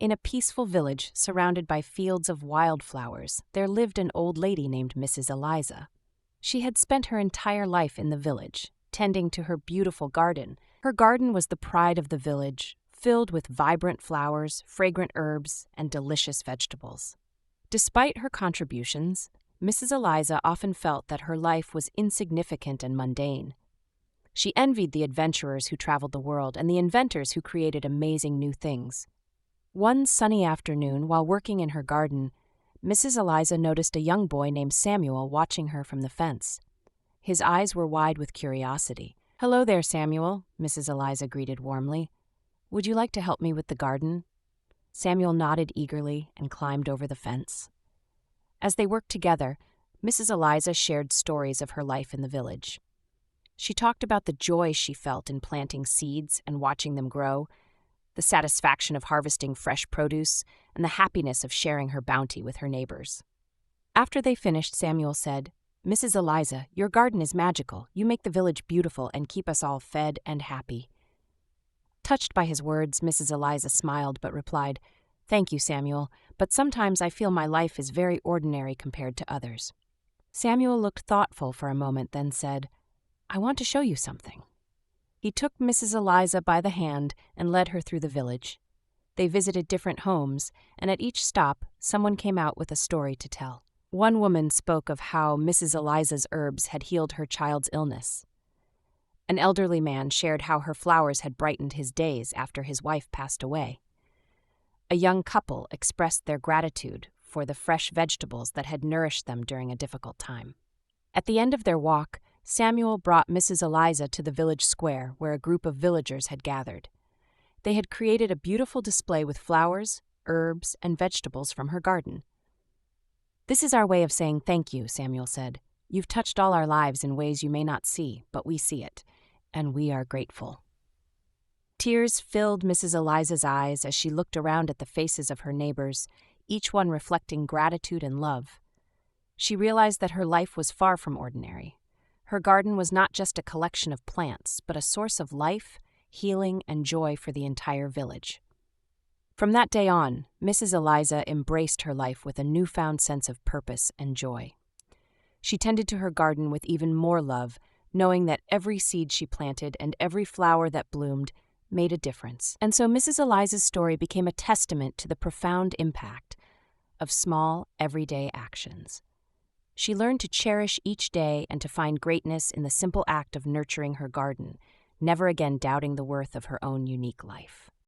In a peaceful village surrounded by fields of wildflowers, there lived an old lady named Mrs. Eliza. She had spent her entire life in the village, tending to her beautiful garden. Her garden was the pride of the village, filled with vibrant flowers, fragrant herbs, and delicious vegetables. Despite her contributions, Mrs. Eliza often felt that her life was insignificant and mundane. She envied the adventurers who traveled the world and the inventors who created amazing new things. One sunny afternoon, while working in her garden, Mrs. Eliza noticed a young boy named Samuel watching her from the fence. His eyes were wide with curiosity. "Hello there, Samuel," Mrs. Eliza greeted warmly. "Would you like to help me with the garden?" Samuel nodded eagerly and climbed over the fence. As they worked together, Mrs. Eliza shared stories of her life in the village. She talked about the joy she felt in planting seeds and watching them grow, the satisfaction of harvesting fresh produce, and the happiness of sharing her bounty with her neighbors. After they finished, Samuel said, "Mrs. Eliza, your garden is magical. You make the village beautiful and keep us all fed and happy." Touched by his words, Mrs. Eliza smiled but replied, "Thank you, Samuel, but sometimes I feel my life is very ordinary compared to others." Samuel looked thoughtful for a moment, then said, "I want to show you something." He took Mrs. Eliza by the hand and led her through the village. They visited different homes, and at each stop, someone came out with a story to tell. One woman spoke of how Mrs. Eliza's herbs had healed her child's illness. An elderly man shared how her flowers had brightened his days after his wife passed away. A young couple expressed their gratitude for the fresh vegetables that had nourished them during a difficult time. At the end of their walk, Samuel brought Mrs. Eliza to the village square where a group of villagers had gathered. They had created a beautiful display with flowers, herbs, and vegetables from her garden. "This is our way of saying thank you," Samuel said. "You've touched all our lives in ways you may not see, but we see it, and we are grateful." Tears filled Mrs. Eliza's eyes as she looked around at the faces of her neighbors, each one reflecting gratitude and love. She realized that her life was far from ordinary. Her garden was not just a collection of plants, but a source of life, healing, and joy for the entire village. From that day on, Mrs. Eliza embraced her life with a newfound sense of purpose and joy. She tended to her garden with even more love, knowing that every seed she planted and every flower that bloomed made a difference. And so Mrs. Eliza's story became a testament to the profound impact of small, everyday actions. She learned to cherish each day and to find greatness in the simple act of nurturing her garden, never again doubting the worth of her own unique life.